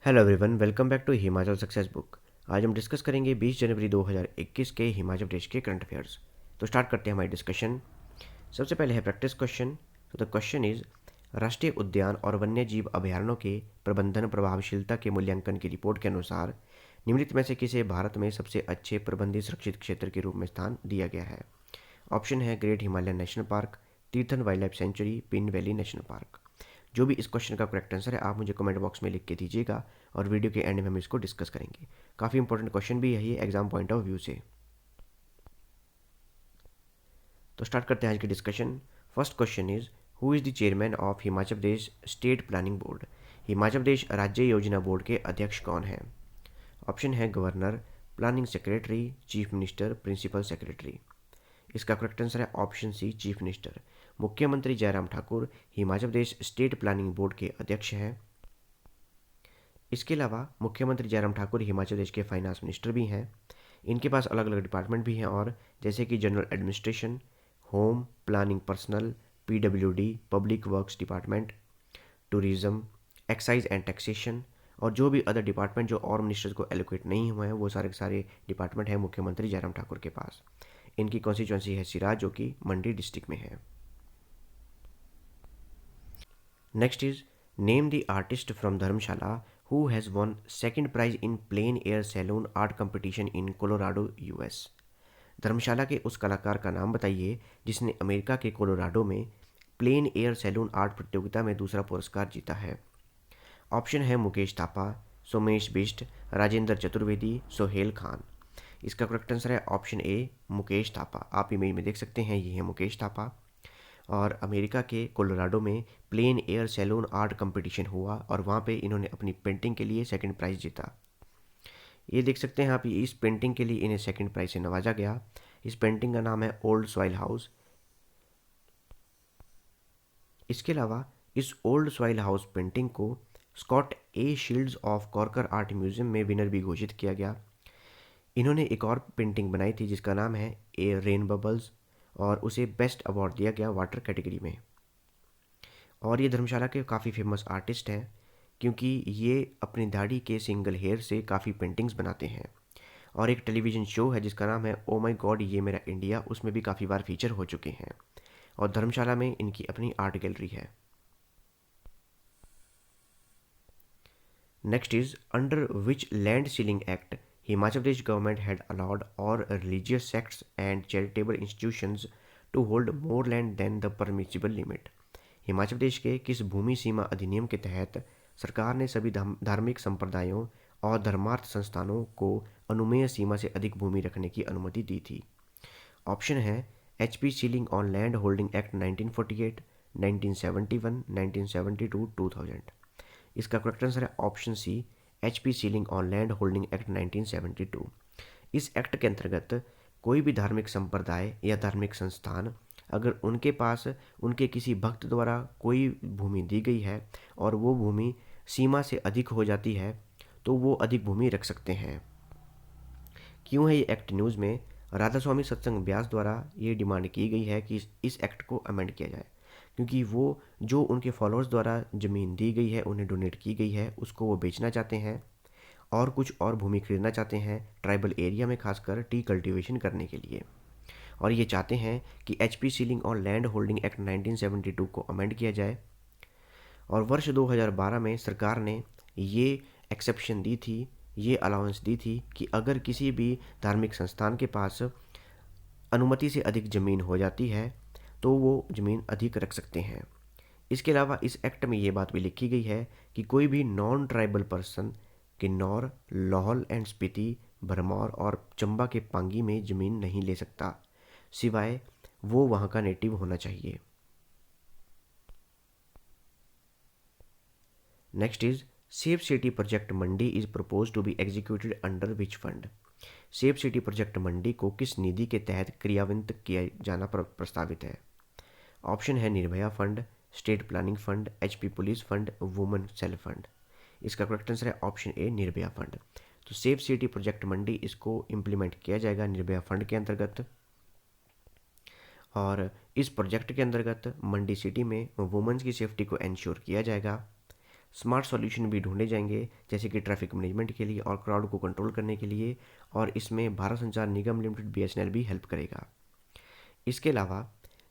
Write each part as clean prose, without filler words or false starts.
Hello everyone, welcome back to Himachal success book. आज हम discuss करेंगे 20 जनवरी 2021 के हिमाचल प्रदेश के करंट अफेयर्स। तो स्टार्ट करते हैं हमारी डिस्कशन। सबसे पहले है प्रैक्टिस क्वेश्चन। तो द क्वेश्चन इज, राष्ट्रीय उद्यान और वन्य जीव अभयारण्यों के प्रबंधन प्रभावशीलता के मूल्यांकन की रिपोर्ट के अनुसार निम्नलिखित में से किसे भारत में सबसे अच्छे प्रबंधित सुरक्षित क्षेत्र के रूप में स्थान दिया गया है। ऑप्शन है great Himalayan national park, Tirthan wild life sanctuary, pin valley national park. जो भी इस क्वेश्चन का करेक्ट आंसर है आप मुझे कमेंट बॉक्स में लिख के दीजिएगा और वीडियो के एंड में हम इसको डिस्कस करेंगे। काफ़ी इंपॉर्टेंट क्वेश्चन भी यही है एग्जाम पॉइंट ऑफ व्यू से। तो स्टार्ट करते हैं आज की discussion. First question is, who is the chairman of Himachal Pradesh state planning board. Himachal Pradesh राज्य योजना बोर्ड के अध्यक्ष कौन है। ऑप्शन है governor, planning secretary, chief minister, principal secretary. इसका करेक्ट आंसर है ऑप्शन सी, चीफ मिनिस्टर। मुख्यमंत्री Jairam Thakur Himachal Pradesh state planning board के अध्यक्ष हैं। इसके अलावा मुख्यमंत्री जयराम ठाकुर हिमाचल प्रदेश के फाइनेंस मिनिस्टर भी हैं। इनके पास अलग अलग डिपार्टमेंट भी हैं, और जैसे कि general administration, home, planning personal, PWD, public works department, tourism, excise and taxation, और जो भी अदर डिपार्टमेंट जो और मिनिस्टर्स को एलोकेट नहीं हुए हैं वो सारे के सारे डिपार्टमेंट हैं मुख्यमंत्री जयराम ठाकुर के पास। इनकी कॉन्स्टिट्यूंसी है सिराज, जो कि मंडी डिस्ट्रिक्ट में है। Next is, name the artist from Dharamshala who has won second prize in plein air salon art competition in Colorado US. Dharamshala के उस कलाकार का नाम बताइए जिसने अमेरिका के कोलोराडो में प्लेन एयर सैलून आर्ट प्रतियोगिता में दूसरा पुरस्कार जीता है। ऑप्शन है मुकेश थापा, सोमेश बिष्ट, राजेंद्र चतुर्वेदी, सोहेल खान। इसका करेक्ट आंसर है ऑप्शन ए, मुकेश थापा। आप इमेज में देख सकते हैं, ये है मुकेश थापा। और अमेरिका के कोलोराडो में plein air salon art competition हुआ और वहाँ पे इन्होंने अपनी पेंटिंग के लिए सेकंड प्राइज़ जीता। ये देख सकते हैं आप, इस पेंटिंग के लिए इन्हें सेकंड प्राइज़ से नवाजा गया। इस पेंटिंग का नाम है ओल्ड सॉइल हाउस। इसके अलावा इस ओल्ड सॉइल हाउस पेंटिंग को Scott A Shields of Crocker art museum में विनर भी घोषित किया गया। इन्होंने एक और पेंटिंग बनाई थी जिसका नाम है ए रेन बबल्स, और उसे बेस्ट अवार्ड दिया गया वाटर कैटेगरी में। और ये धर्मशाला के काफ़ी फेमस आर्टिस्ट हैं क्योंकि ये अपनी दाढ़ी के सिंगल हेयर से काफ़ी पेंटिंग्स बनाते हैं। और एक टेलीविज़न शो है जिसका नाम है ओ माई गॉड ये मेरा इंडिया, उसमें भी काफ़ी बार फीचर हो चुके हैं। और धर्मशाला में इनकी अपनी आर्ट गैलरी है। Next is, under which land ceiling act Himachal Pradesh government had allowed और religious sects and charitable institutions to hold more land than the permissible limit. Himachal Pradesh के किस भूमि सीमा अधिनियम के तहत सरकार ने सभी धार्मिक संप्रदायों और धर्मार्थ संस्थानों को अनुमेय सीमा से अधिक भूमि रखने की अनुमति दी थी। ऑप्शन है HP ceiling on land holding act 1948, 1971, 1972, 2000। इसका करेक्ट आंसर है option C, HP ceiling on land holding act 1972। इस एक्ट के अंतर्गत कोई भी धार्मिक संप्रदाय या धार्मिक संस्थान, अगर उनके पास उनके किसी भक्त द्वारा कोई भूमि दी गई है और वो भूमि सीमा से अधिक हो जाती है तो वो अधिक भूमि रख सकते हैं। क्यों है ये एक्ट न्यूज़ में? राधा स्वामी सत्संग व्यास द्वारा ये डिमांड की गई है कि इस एक्ट को अमेंड किया जाए, क्योंकि वो जो उनके फॉलोअर्स द्वारा ज़मीन दी गई है, उन्हें डोनेट की गई है, उसको वो बेचना चाहते हैं और कुछ और भूमि खरीदना चाहते हैं ट्राइबल एरिया में, खासकर टी कल्टीवेशन करने के लिए। और ये चाहते हैं कि HP ceiling on land holding act 1972 को अमेंड किया जाए। और वर्ष 2012 में सरकार ने ये एक्सेप्शन दी थी, ये अलाउंस दी थी कि अगर किसी भी धार्मिक संस्थान के पास अनुमति से अधिक ज़मीन हो जाती है तो वो ज़मीन अधिक रख सकते हैं। इसके अलावा इस एक्ट में ये बात भी लिखी गई है कि कोई भी non tribal person Kinnaur, Lahaul and Spiti, Bharmour और चंबा के पांगी में ज़मीन नहीं ले सकता, सिवाय वो वहाँ का नेटिव होना चाहिए। Next is, safe city project Mandi is propose to be executed under which fund. Safe city project Mandi को किस निधि के तहत क्रियान्वित किया जाना प्रस्तावित है। ऑप्शन है Nirbhaya fund, state planning fund, HP police fund, women self fund. इसका करेक्ट आंसर है ऑप्शन ए, निर्भया फंड। तो सेफ सिटी प्रोजेक्ट मंडी इसको इम्प्लीमेंट किया जाएगा निर्भया फंड के अंतर्गत। और इस प्रोजेक्ट के अंतर्गत मंडी सिटी में वुमेन्स की सेफ्टी को इंश्योर किया जाएगा। स्मार्ट सॉल्यूशन भी ढूंढे जाएंगे, जैसे कि ट्रैफिक मैनेजमेंट के लिए और क्राउड को कंट्रोल करने के लिए, और इसमें भारत संचार निगम लिमिटेड BSNL भी हेल्प करेगा। इसके अलावा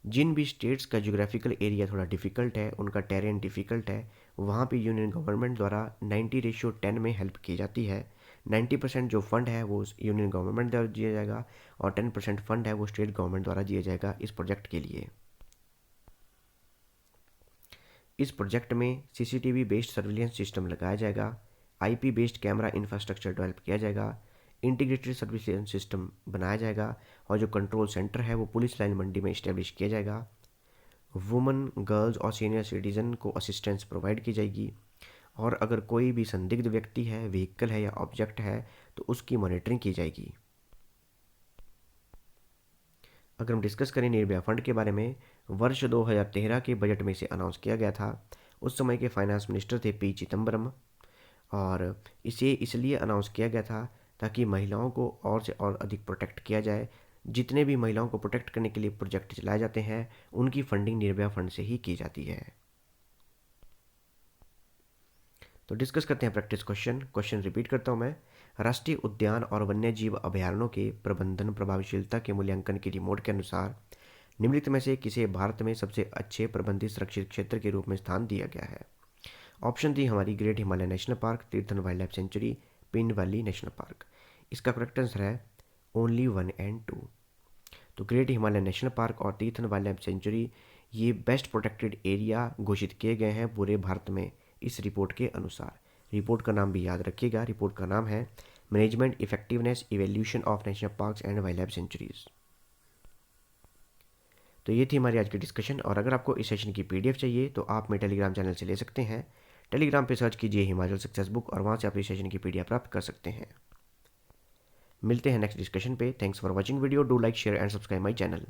जिन भी स्टेट्स का जोग्राफिकल एरिया थोड़ा डिफ़िकल्ट है, उनका टेरेन डिफ़िकल्ट है, वहाँ पे यूनियन गवर्नमेंट द्वारा 90:10 में हेल्प की जाती है। 90% जो फंड है वो यूनियन गवर्नमेंट द्वारा दिया जाएगा और 10% फंड है वो स्टेट गवर्नमेंट द्वारा दिया जाएगा इस प्रोजेक्ट के लिए। इस प्रोजेक्ट में CCTV बेस्ड सर्विलेंस सिस्टम लगाया जाएगा, IP based camera infrastructure develop किया जाएगा, इंटीग्रेटेड सर्विलेंस सिस्टम बनाया जाएगा, और जो कंट्रोल सेंटर है वो पुलिस लाइन मंडी में इस्टेब्लिश किया जाएगा। वुमेन, गर्ल्स और सीनियर सिटीज़न को असिस्टेंस प्रोवाइड की जाएगी, और अगर कोई भी संदिग्ध व्यक्ति है, व्हीकल है या ऑब्जेक्ट है तो उसकी मॉनिटरिंग की जाएगी। अगर हम डिस्कस करें निर्भया फंड के बारे में, वर्ष 2013 के बजट में इसे अनाउंस किया गया था। उस समय के फाइनेंस मिनिस्टर थे P चिदम्बरम, और इसे इसलिए अनाउंस किया गया था ताकि महिलाओं को और से और अधिक प्रोटेक्ट किया जाए। जितने भी महिलाओं को प्रोटेक्ट करने के लिए प्रोजेक्ट चलाए जाते हैं उनकी फंडिंग निर्भया फंड से ही की जाती है। तो डिस्कस करते हैं प्रैक्टिस क्वेश्चन रिपीट करता हूँ मैं। राष्ट्रीय उद्यान और वन्य जीव अभयारण्यों के प्रबंधन प्रभावशीलता के मूल्यांकन की रिपोर्ट के अनुसार निम्नलिखित में से किसे भारत में सबसे अच्छे प्रबंधित सुरक्षित क्षेत्र के रूप में स्थान दिया गया है? ऑप्शन थी हमारी great Himalaya national park, Tirthan wild life sanctuary, पिंड वैली नेशनल पार्क। इसका करेक्ट आंसर है ओनली 1 और 2। तो ग्रेट हिमालय नेशनल पार्क और तीर्थन वाइल्ड लाइफ सेंचुरी ये बेस्ट प्रोटेक्टेड एरिया घोषित किए गए हैं पूरे भारत में इस रिपोर्ट के अनुसार। रिपोर्ट का नाम भी याद रखिएगा, रिपोर्ट का नाम है management effectiveness evaluation of national parks and wild life sanctuaries. तो ये थी हमारी आज की डिस्कशन, और अगर आपको इस सेशन की PDF चाहिए तो आप मेरे टेलीग्राम चैनल से ले सकते हैं। टेलीग्राम पे सर्च कीजिए हिमाचल सक्सेस बुक और वहाँ से आप इस सेशन की PDF प्राप्त कर सकते हैं। मिलते हैं नेक्स्ट डिस्कशन पे। Thanks for watching video, do like share and subscribe my channel.